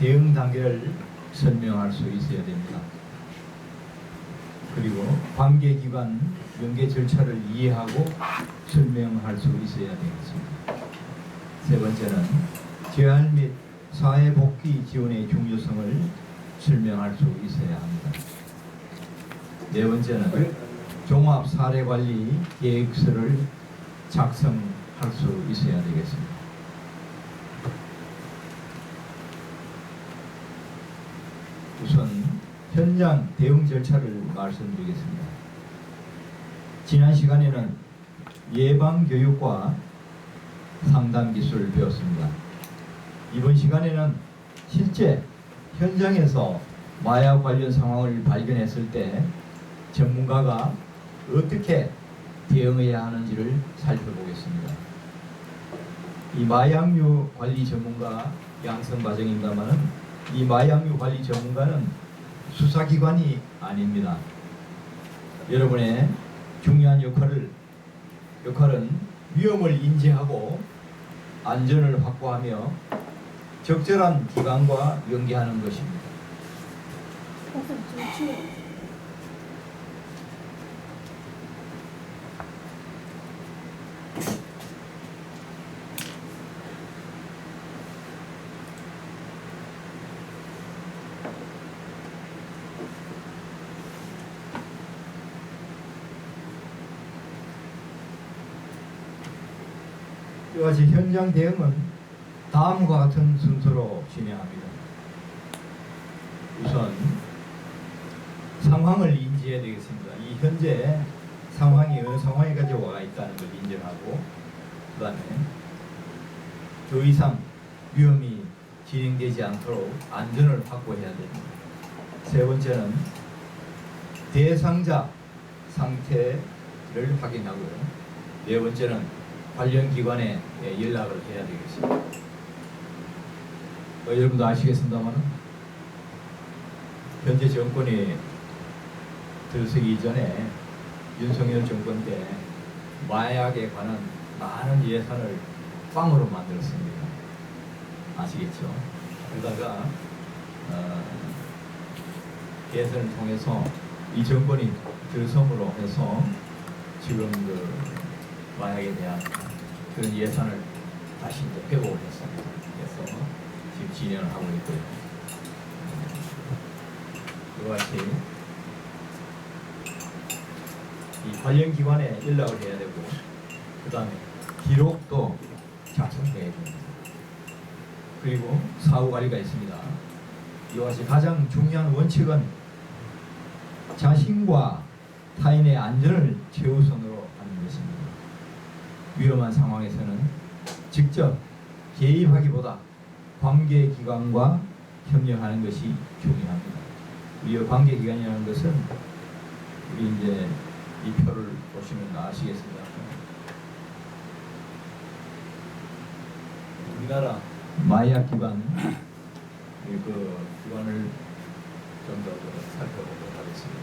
대응 단계를 설명할 수 있어야 됩니다. 그리고 관계기관 연계 절차를 이해하고 설명할 수 있어야 되겠습니다. 세 번째는 재활 및 사회복귀 지원의 중요성을 설명할 수 있어야 합니다. 네 번째는 종합사례관리 계획서를 작성할 수 있어야 되겠습니다. 우선 현장 대응 절차를 말씀드리겠습니다. 지난 시간에는 예방교육과 상담기술을 배웠습니다. 이번 시간에는 실제 현장에서 마약 관련 상황을 발견했을 때 전문가가 어떻게 대응해야 하는지를 살펴보겠습니다. 이 마약류 관리 전문가 양성 과정입니다만은 이 마약류 관리 전문가는 수사기관이 아닙니다. 여러분의 중요한 역할은 위험을 인지하고 안전을 확보하며 적절한 기관과 연계하는 것입니다. 이와 같이 현장 대응은 다음과 같은 순서로 진행합니다. 우선 상황을 인지해야 되겠습니다. 이 현재 상황이 어느 상황에까지 와 있다는 걸 인정하고, 그 다음에 더 이상 위험이 진행되지 않도록 안전을 확보해야 됩니다. 세 번째는 대상자 상태를 확인하고요. 네 번째는 관련 기관에 연락을 해야 되겠습니다. 여러분도 아시겠습니다만 현재 정권이 들어서기 전에 윤석열 정권 때 마약에 관한 많은 예산을 꽝으로 만들었습니다. 아시겠죠? 그러다가 예산을 통해서 이 정권이 들어섬으로 해서 지금 마약에 대한 그런 예산을 다시 이제 회복했습니다. 그래서 지금 진행을 하고 있고요. 이와 같이 이 관련 기관에 연락을 해야 되고, 그 다음에 기록도 작성해야 됩니다. 그리고 사후 관리가 있습니다. 이와 같이 가장 중요한 원칙은 자신과 타인의 안전을 최우선으로 하는 것입니다. 위험한 상황에서는 직접 개입하기보다 관계기관과 협력하는 것이 중요합니다. 이 관계기관이라는 것은 우리 이제 이 표를 보시면 아시겠습니다. 우리나라 마약 기관 그 기관을 좀 더 살펴보도록 하겠습니다.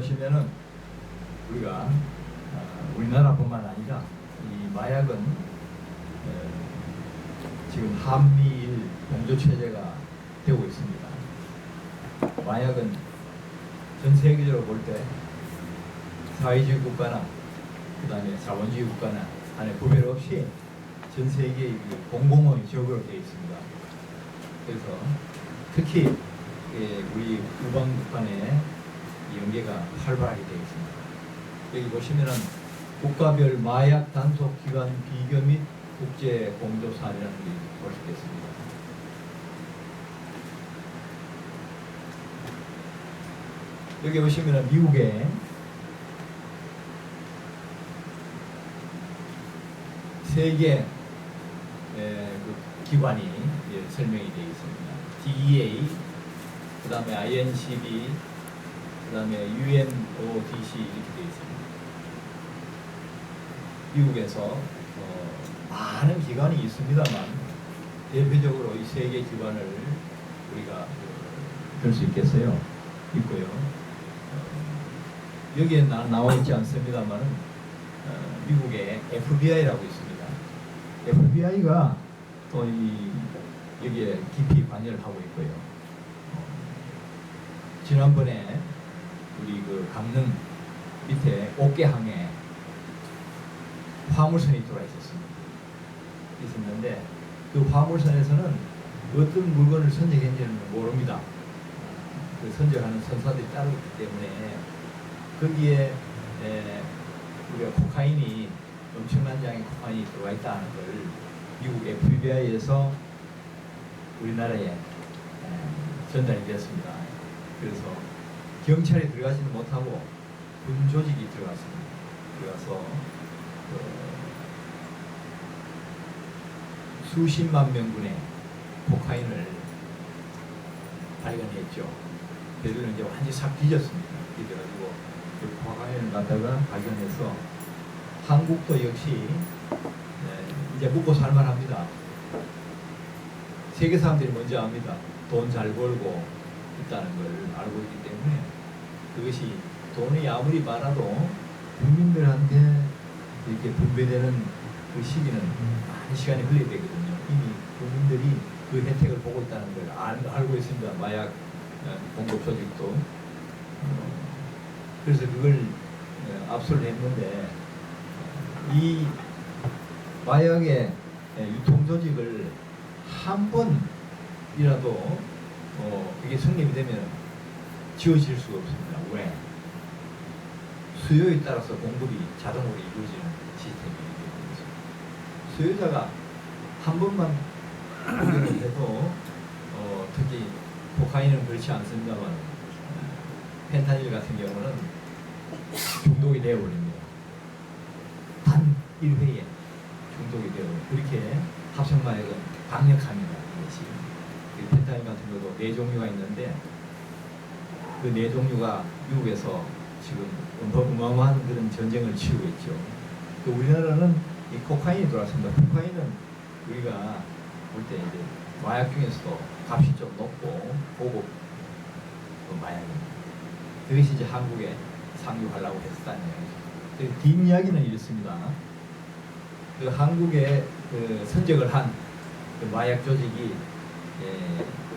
보시면은 우리가 우리나라뿐만 아니라 이 마약은 지금 한미일 공조 체제가 되고 있습니다. 마약은 전 세계적으로 볼 때 사회주의 국가나 그 다음에 자본주의 국가나 안에 구별 없이 전 세계의 공공의 적으로 되어 있습니다. 그래서 특히 우리 우방 간의 연계가 활발하게 되어 있습니다. 여기 보시면은 국가별 마약 단속 기관 비교 및 국제 공조 사례라는 게 볼 수 있겠습니다. 여기 보시면은 미국의 세 개 그 기관이 설명이 되어 있습니다. DEA, 그 다음에 INCB, 그 다음에 UNODC 이렇게 되어 있습니다. 미국에서 많은 기관이 있습니다만 대표적으로 이 세 개 기관을 우리가 들 수 있겠어요. 있고요. 여기에 나와 있지 않습니다만 미국의 FBI라고 있습니다. FBI가 또 여기에 깊이 관여를 하고 있고요. 지난번에 우리 그 강릉 밑에 옥계항에 화물선이 들어와 있었는데 그 화물선에서는 어떤 물건을 선적했는지는 모릅니다. 그 선적하는 선사들이 따로 있기 때문에 거기에 우리가 코카인이 엄청난 양의 코카인이 들어와 있다는 걸 미국 FBI에서 우리나라에 전달이 되었습니다. 그래서 경찰이 들어가지는 못하고 군 조직이 들어갔습니다. 들어가서 수십만 명분의 코카인을 발견했죠. 걔들은 이제 완전히 싹 뒤졌습니다. 뒤져가지고 그 코카인을 갖다가 발견해서 한국도 역시 이제 묵고 살만합니다. 세계 사람들이 먼저 압니다. 돈 잘 벌고 있다는 걸 알고 있기 때문에 그것이 돈이 아무리 많아도 국민들한테 이렇게 분배되는 그 시기는 많은 시간이 걸려야 되거든요. 이미 국민들이 그 혜택을 보고 있다는 걸 알고 있습니다. 마약 공급 조직도. 그래서 그걸 압수를 했는데 이 마약의 유통 조직을 한 번이라도 그게 성립이 되면 지워질 수가 없습니다. 왜? 수요에 따라서 공급이 자동으로 이루어지는 시스템이기 때문에 수요자가 한 번만 공격을 해도 특히 코카인은 그렇지 않습니다만 펜타닐 같은 경우는 중독이 되어버립니다. 단 1회에 중독이 되어버립니다. 그렇게 합성마약은 강력합니다. 이것이. 펜타닐 같은 것도 4종류가 있는데 그 4종류가 미국에서 지금 어마어마한 그런 전쟁을 치르고 있죠. 우리나라는 이 코카인이 들어왔습니다. 코카인은 우리가 볼 때 이제 마약 중에서도 값이 좀 높고 고급 마약입니다. 그것이 이제 한국에 상륙하려고 했었다는 이야기죠. 뒷이야기는 이렇습니다. 그 한국에 그 선적을 한 그 마약 조직이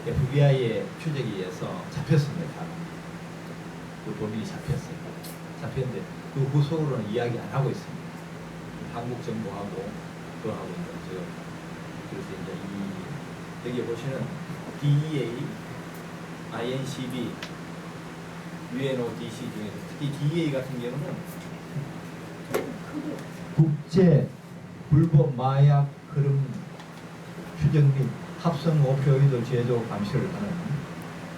FBI의 추적에 의해서 잡혔습니다. 그 범인이 잡혔어요. 잡혔는데 그 후속으로는 이야기 안 하고 있습니다. 한국 정부하고 그거 하고 있는 거죠. 그래서 이제 여기 보시는 DEA, INCB, UNODC 중에서 특히 DEA 같은 경우는 국제 불법 마약 흐름 추적 및 합성 오피오이드 제조 감시를 하는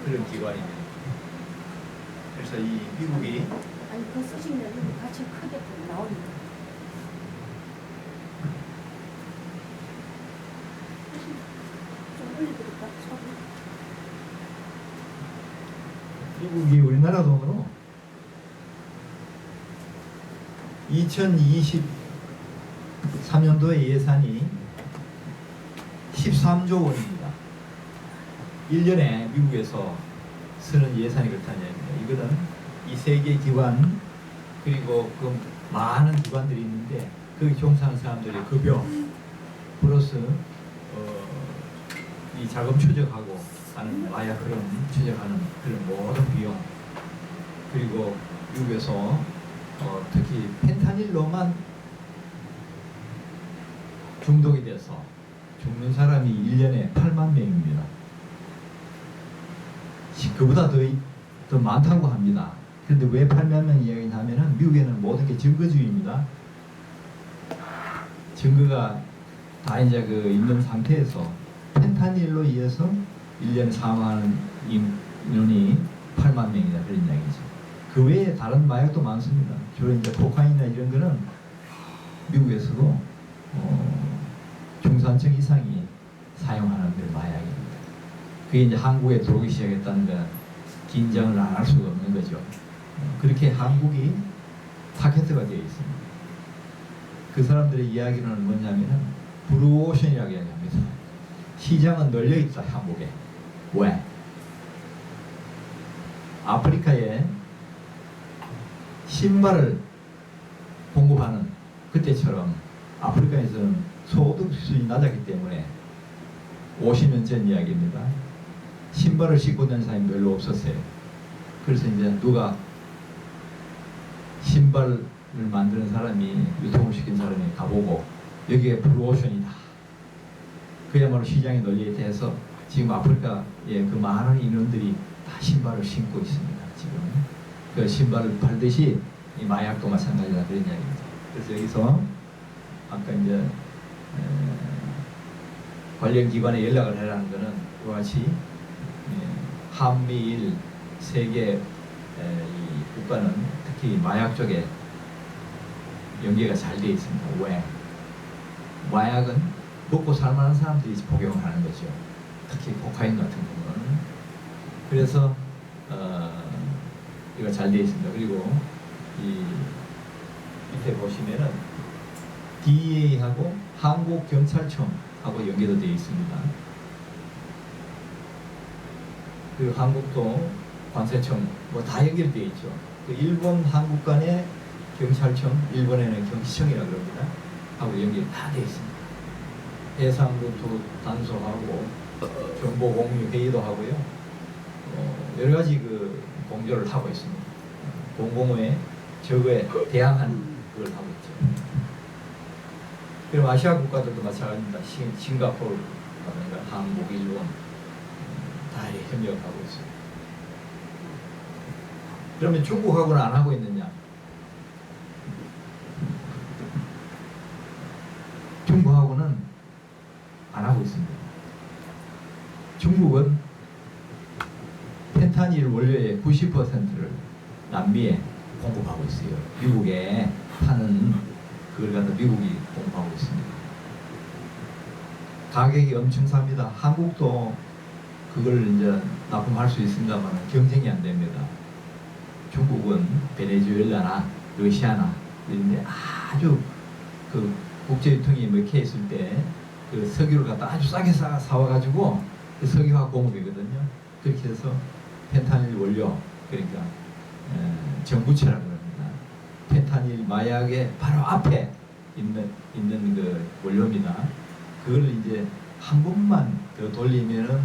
그런 기관입니다. 그래서 이 미국이 아니 그 쓰시면 같이 크게 나옵니다. 좀 올려드릴까? 미국이 우리나라 돈으로 2023년도의 예산이 13조 원입니다. 1년에 미국에서 쓰는 예산이 그렇다는 얘기입니다. 이거는 이 세 개 기관 그리고 그 많은 기관들이 있는데 거기 종사하는 사람들의 급여 플러스 이 자금 추적하고 하는 마약 흐름 추적하는 그런 모든 비용 그리고 미국에서 특히 펜타닐로만 중독이 돼서 죽는 사람이 1년에 8만 명입니다. 그보다 더 많다고 합니다. 그런데 왜 8만 명 이야기하면은 미국에는 모든 게 증거주의입니다. 증거가 다 이제 그 있는 상태에서 펜타닐로 의해서 1년에 사망하는 인원이 8만 명이다 그런 이야기죠. 그 외에 다른 마약도 많습니다. 주로 이제 코카인이나 이런 거는 미국에서도 3천 이상이 사용하는 그 마약입니다. 그게 이제 한국에 들어오기 시작했다는 건 긴장을 안 할 수가 없는 거죠. 그렇게 한국이 타겟화가 되어 있습니다. 그 사람들의 이야기는 뭐냐면은 블루오션이라고 이야기합니다. 시장은 널려 있다 한국에. 왜? 아프리카에 신발을 공급하는 그때처럼 아프리카에서는 소득 수준이 낮았기 때문에 50년 전 이야기입니다. 신발을 신고 다니는 사람이 별로 없었어요. 그래서 이제 누가 신발을 만드는 사람이 유통을 시킨 사람이 가보고 여기에 블루오션이다. 그야말로 시장이 널려있다 해서 지금 아프리카의 그 많은 인원들이 다 신발을 신고 있습니다. 지금 그 신발을 팔듯이 이 마약도 마찬가지다 그런 이야기입니다. 그래서 여기서 아까 이제 관련 기관에 연락을 해라는 것은 이와 같이 한미일 세계 이 국가는 특히 마약 쪽에 연계가 잘 되어 있습니다. 왜? 마약은 먹고 살만한 사람들이 복용을 하는 거죠. 특히 코카인 같은 경우는. 그래서 이거 잘 되어 있습니다. 그리고 이 밑에 보시면은 DEA하고 한국경찰청하고 연계도 되어 있습니다. 그리고 한국도 관세청 뭐 다 연결되어 있죠. 그 일본 한국 간의 경찰청, 일본에는 경시청이라 그럽니다. 하고 연결 다 되어 있습니다. 해상루트 단속하고 정보 공유 회의도 하고요. 여러 가지 그 공조를 하고 있습니다. 공공의 적에 대항하는 그걸 하고 있죠. 그리고 아시아 국가들도 마찬가지입니다. 싱가포르라든가 한국, 일본 다 협력하고 있습니다. 그러면 중국하고는 안 하고 있느냐? 중국하고는 안 하고 있습니다. 중국은 펜타닐 원료의 90%를 남미에 공급하고 있어요. 미국에 파는 그걸 갖다 미국이 공급하고 있습니다. 가격이 엄청 삽니다. 한국도 그걸 이제 납품할 수 있습니다만 경쟁이 안 됩니다. 중국은 베네수엘라나 러시아나 이런데 아주 그 국제유통이 뭐 이렇게 있을 때 그 석유를 갖다 아주 싸게 사와가지고 그 석유화 공급이거든요. 그렇게 해서 펜타닐 원료 그러니까 정부채라고 합니다. 펜타닐 마약의 바로 앞에 있는 그 원료입니다. 그걸 이제 한 번만 더 돌리면은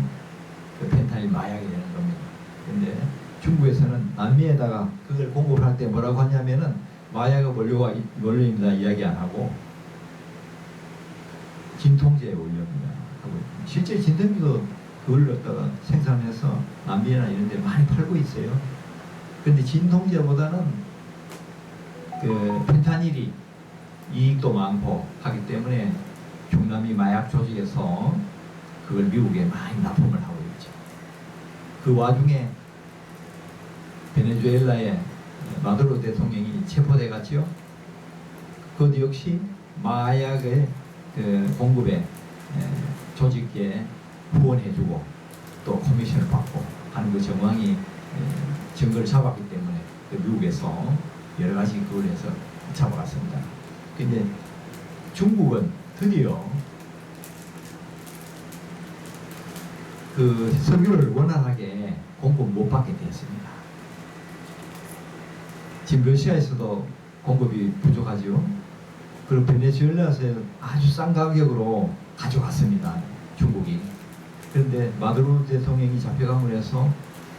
그 펜타닐 마약이 되는 겁니다. 근데 중국에서는 남미에다가 그걸 공급을 할 때 뭐라고 하냐면은 마약의 원료입니다 이야기 안 하고 진통제 원료입니다 하고 실제 진통제도 그걸 갖다가 생산해서 남미나 이런 데 많이 팔고 있어요. 그런데 진통제보다는 그 펜타닐이 이익도 많고 하기 때문에 중남미 마약 조직에서 그걸 미국에 많이 납품을 하고 있죠. 그 와중에 베네수엘라의 마두로 대통령이 체포돼 갔죠. 그것 역시 마약의 그 공급에 조직에 후원해주고 또 커미션을 받고 하는 그 정황이 증거를 잡았기 때문에 그 미국에서 여러 가지 그걸 해서 잡아갔습니다. 근데 중국은 드디어 그 석유를 원활하게 공급 못 받게 되었습니다. 지금 러시아에서도 공급이 부족하죠. 그리고 베네수엘라에서 아주 싼 가격으로 가져갔습니다. 중국이. 그런데 마두로 대통령이 잡혀감으로 해서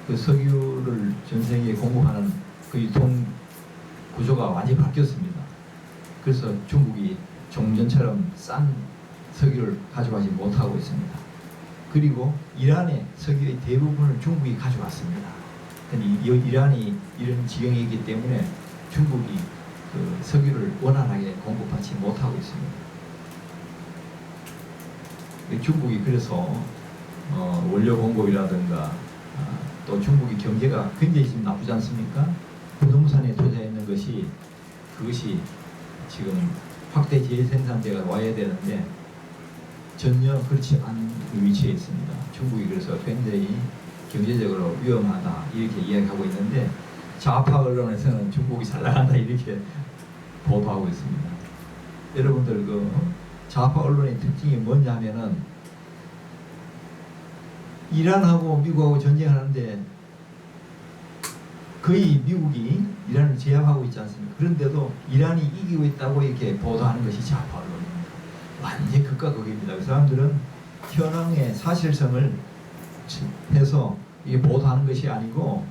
그 석유를 전 세계에 공급하는 그 유통 구조가 완전히 바뀌었습니다. 그래서 중국이 종전처럼 싼 석유를 가져가지 못하고 있습니다. 그리고 이란의 석유의 대부분을 중국이 가져갔습니다. 근데 이란이 이런 지형이 있기 때문에 중국이 그 석유를 원활하게 공급하지 못하고 있습니다. 중국이 그래서 원료 공급이라든가 또 중국의 경제가 굉장히 지금 나쁘지 않습니까? 부동산에 투자했는 것이 그것이 지금 확대 재생산대가 와야 되는데 전혀 그렇지 않은 위치에 있습니다. 중국이 그래서 굉장히 경제적으로 위험하다 이렇게 이야기하고 있는데 좌파 언론에서는 중국이 잘 나간다 이렇게 보도하고 있습니다. 여러분들 그 좌파 언론의 특징이 뭐냐면은 이란하고 미국하고 전쟁하는데 거의 미국이 이란을 제압하고 있지 않습니까? 그런데도 이란이 이기고 있다고 이렇게 보도하는 것이 좌파 언론입니다. 완전히 극과 극입니다. 그 사람들은 현황의 사실성을 해서 이게 보도하는 것이 아니고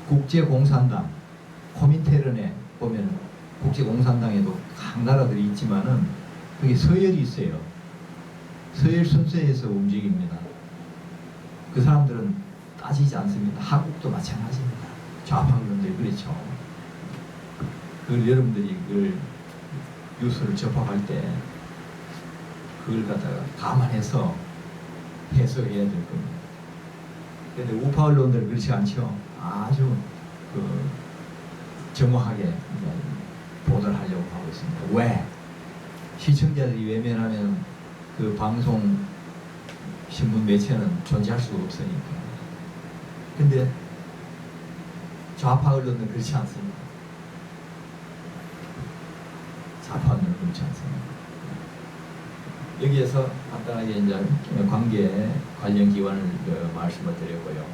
국제공산당, 코민테른에 보면 국제공산당에도 각 나라들이 있지만은 거기 서열이 있어요. 서열 순서에서 움직입니다. 그 사람들은 따지지 않습니다. 한국도 마찬가지입니다. 좌파 언론들이 그렇죠. 그걸 여러분들이 그걸 뉴스를 접합할 때 그걸 갖다가 감안해서 해석해야 될 겁니다. 그런데 우파 언론들은 그렇지 않죠. 아주 그 정확하게 보도를 하려고 하고 있습니다. 왜? 시청자들이 외면하면 그 방송, 신문 매체는 존재할 수가 없으니까. 근데 좌파 언론은 그렇지 않습니다. 좌파 언론은 그렇지 않습니다. 여기에서 간단하게 이제 관계 관련 기관을 말씀을 드렸고요.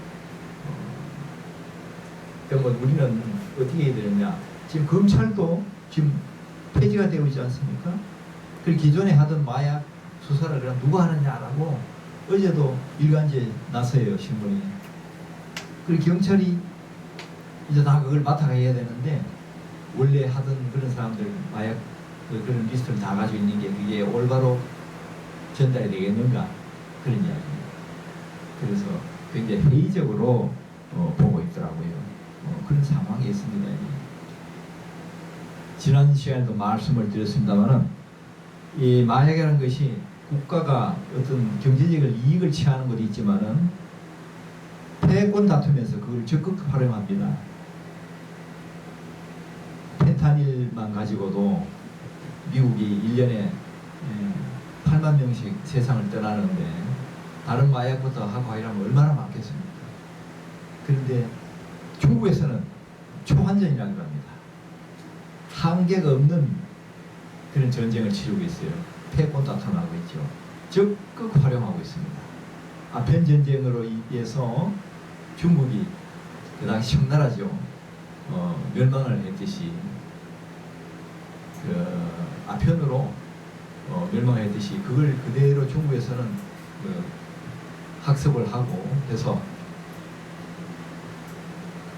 그러면 우리는 어떻게 해야 되느냐? 지금 검찰도 지금 폐지가 되고 있지 않습니까? 그 기존에 하던 마약 수사를 그럼 누가 하느냐라고 어제도 일간지에 났어요, 신문이. 그리고 경찰이 이제 다 그걸 맡아가야 되는데 원래 하던 그런 사람들 마약 그런 리스트를 다 가지고 있는 게 그게 올바로 전달이 되겠는가 그런 이야기입니다. 그래서 굉장히 회의적으로 보고 있더라고요. 그런 상황이 있습니다. 지난 시간에도 말씀을 드렸습니다만은 이 마약이라는 것이 국가가 어떤 경제적인 이익을 취하는 것도 있지만은 패권 다투면서 그걸 적극 활용합니다. 펜타닐만 가지고도 미국이 1년에 8만 명씩 세상을 떠나는데 다른 마약부터 하고 이러면 얼마나 많겠습니까? 그런데 중국에서는 초환전이라고 합니다. 한계가 없는 그런 전쟁을 치르고 있어요. 패권 다툼하고 있죠. 적극 활용하고 있습니다. 아편 전쟁으로 인해서 중국이 그 당시 청나라죠. 멸망을 했듯이 그 아편으로 멸망을 했듯이 그걸 그대로 중국에서는 그 학습을 하고 해서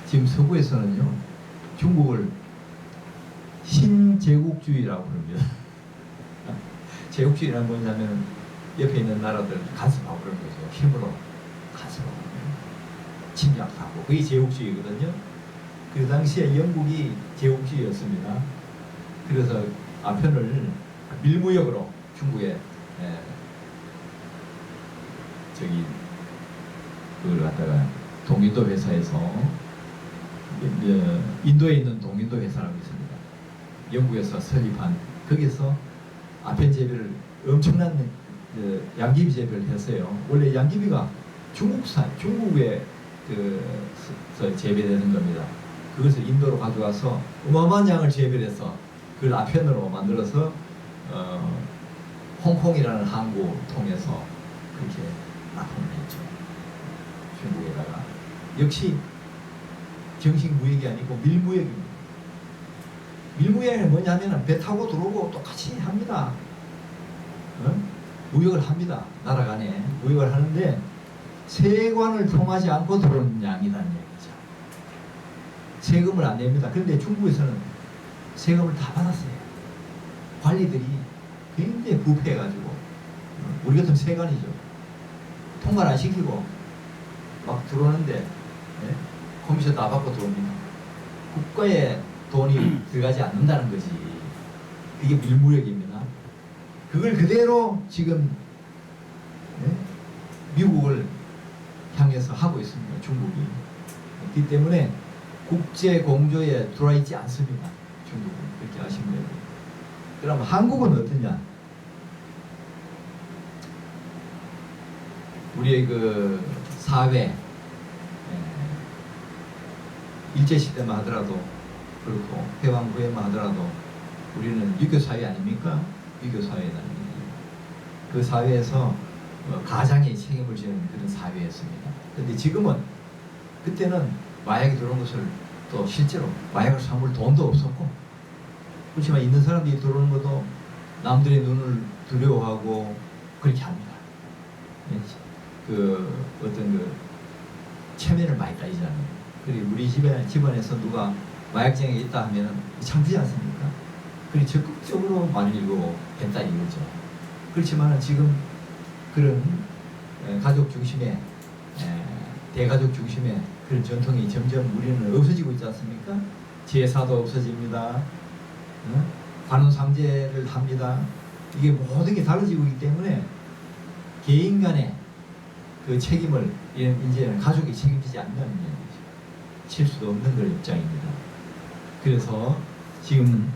지금 서구에서는요 중국을 신제국주의라고 부릅니다. 제국주의란 뭐냐면 옆에 있는 나라들 간섭하고 그런 거죠. 힘으로 간섭하고 침략하고 그게 제국주의거든요. 그 당시에 영국이 제국주의였습니다. 그래서 아편을 밀무역으로 중국에 저기 그걸 갖다가 동인도 회사에서 인도에 있는 동인도 회사라고 있습니다. 영국에서 설립한 거기서 아편 재배를 엄청난 양귀비 재배를 했어요. 원래 양귀비가 중국에 재배되는 겁니다. 그것을 인도로 가져와서 어마어마한 양을 재배를 해서 그걸 아편으로 만들어서 홍콩이라는 항구 통해서 그렇게 납품을 했죠. 중국에다가 역시 정식 무역이 아니고 밀무역입니다. 밀무역은 뭐냐면 배 타고 들어오고 똑같이 합니다. 무역을 합니다. 나라 간에 무역을 하는데 세관을 통하지 않고 들어오는 양이라는 얘기죠. 세금을 안 냅니다. 그런데 중국에서는 세금을 다 받았어요. 관리들이 굉장히 부패해가지고 우리 같은 세관이죠. 통관 안 시키고 막 들어오는데 커미션 다 받고 들어옵니다. 국가에 돈이 들어가지 않는다는 것이 이게 밀무역입니다. 그걸 그대로 지금 미국을 향해서 하고 있습니다. 중국이. 그렇기 때문에 국제 공조에 들어와 있지 않습니다. 중국은. 그렇게 아시면 돼요. 그럼 한국은 어떠냐? 우리의 그 사회 일제 시대만 하더라도 그렇고 해방 후에만 하더라도 우리는 유교 사회 아닙니까? 유교 사회라는 얘기. 그 사회에서 가장이 책임을 지는 그런 사회였습니다. 그런데 지금은 그때는 마약이 들어온 것을 또 실제로 마약을 사물 돈도 없었고 그렇지만 있는 사람들이 들어오는 것도 남들의 눈을 두려워하고 그렇게 합니다. 그 어떤 그 체면을 많이 따지잖아요. 그리고 우리 집안에서 누가 마약쟁이 있다 하면은 창피지 않습니까? 그리고 적극적으로 말리고 했다 이거죠. 그렇지만 지금 그런 가족 중심의 대가족 중심의 그런 전통이 점점 우리는 없어지고 있지 않습니까? 제사도 없어집니다. 관혼상제를 합니다. 이게 모든 게 달라지고 있기 때문에 개인 간의 그 책임을 이제는 가족이 책임지지 않는다는 얘기죠. 칠 수도 없는 그런 입장입니다. 그래서 지금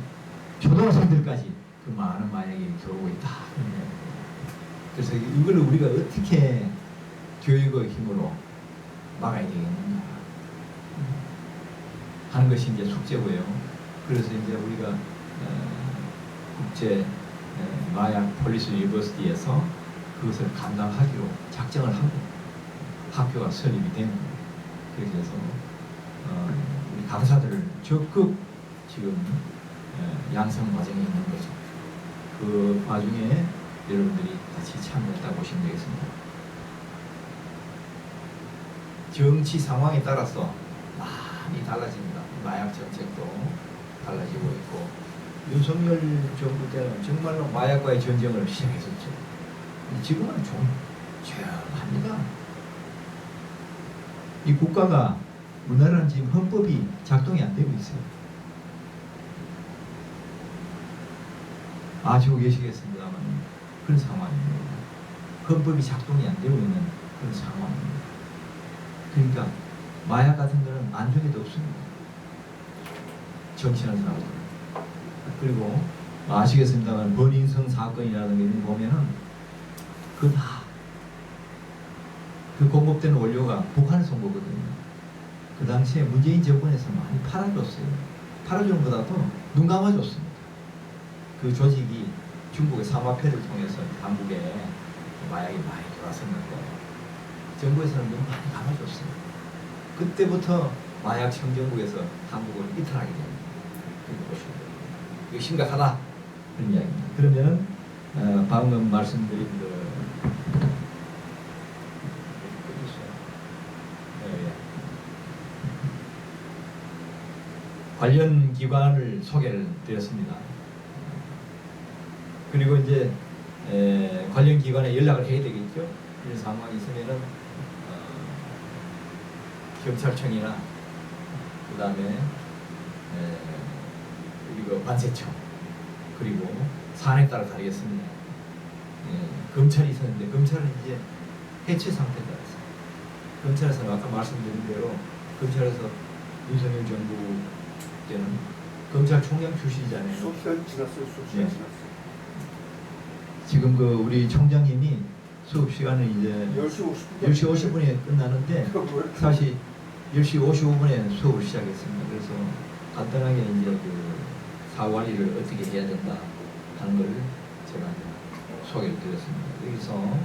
초등학생들까지 그 많은 마약이 들어오고 있다. 그래서 이걸 우리가 어떻게 교육의 힘으로 막아야 되겠는가 하는 것이 이제 숙제고요. 그래서 이제 우리가 국제 마약 폴리스 유니버시티에서 그것을 감당하기로 작정을 하고 학교가 설립이 됩니다. 그렇게 해서 우리 강사들을 적극 지금 양성 과정에 있는 거죠. 그 와중에 여러분들이 같이 참여했다고 보시면 되겠습니다. 정치 상황에 따라서 많이 달라집니다. 마약 정책도 달라지고 있고 윤석열 정부 때는 정말로 마약과의 전쟁을 시작했었죠. 지금은 좀 조용합니다. 이 국가가 우리나라는 지금 헌법이 작동이 안 되고 있어요. 아시고 계시겠습니다만 그런 상황입니다. 헌법이 작동이 안 되고 있는 그런 상황입니다. 그러니까 마약 같은 거는 안중에도 없습니다. 정치하는 사람들. 그리고 아시겠습니다만 번인성 사건이라는 게 보면은 그 다 그 공급되는 원료가 북한에서 온 거거든요. 그 당시에 문재인 정권에서 많이 팔아줬어요. 팔아주는 것보다도 눈 감아줬습니다. 그 조직이 중국의 사마표를 통해서 한국에 마약이 많이 들어왔었는데 정부에서는 눈 많이 감아줬어요. 그때부터 마약 청정국에서 한국을 이탈하게 됩니다. 이거 심각하다 그런 이야기입니다. 그러면 방금 말씀드린 그 관련 기관을 소개를 드렸습니다. 그리고 이제 관련 기관에 연락을 해야 되겠죠. 이런 상황이 있으면은 경찰청이나 그 다음에 그리고 관세청 그리고 사안에 따라 다르겠습니다. 검찰이 있었는데 검찰은 이제 해체 상태에 따라서 검찰에서 아까 말씀드린 대로 검찰에서 윤석열 정부 때는 검찰총장 출신이잖아요. 수시간 지났어요. 수시간 지났어요. 지금 그 우리 총장님이 수업 시간은 이제 10시 50분에 끝나는데 사실 10시 55분에 수업을 시작했습니다. 그래서 간단하게 이제 그 사관리를 어떻게 해야 된다 하는 걸 제가 소개를 드렸습니다. 여기서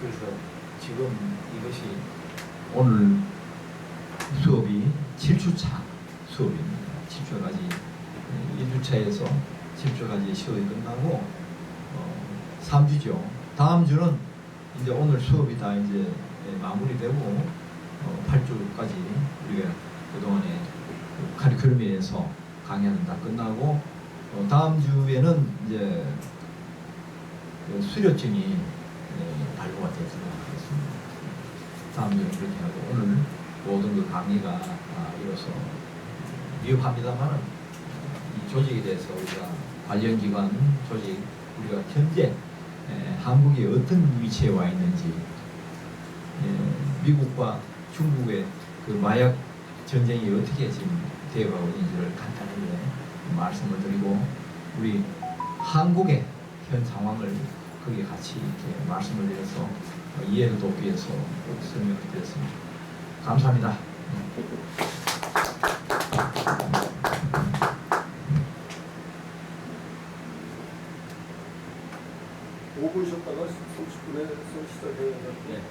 그래서 지금 이것이 오늘 수업이 7주차 수업입니다. 7주까지 1주차에서 7주까지 수업이 끝나고 3주죠. 다음 주는 이제 오늘 수업이 다 이제 마무리되고 8주까지 우리가 그동안에 카리큘럼에서 강의는 다 끝나고 다음 주에는 이제 그 수료증이 발부가 되도록 하겠습니다. 다음 주는 그렇게 하고 오늘 모든 그 강의가 이뤄서 위협합니다만 이 조직에 대해서 우리가 관련기관 조직 우리가 현재 한국이 어떤 위치에 와 있는지 미국과 중국의 그 마약 전쟁이 어떻게 지금 되어가고 있는지를 간단하게 말씀을 드리고 우리 한국의 현 상황을 거기에 같이 이렇게 말씀을 드려서 이해를 돕기 위해서 꼭 설명을 드렸습니다. 감사합니다. 5분 쉬었다가 30분에 시작해야 돼. 네.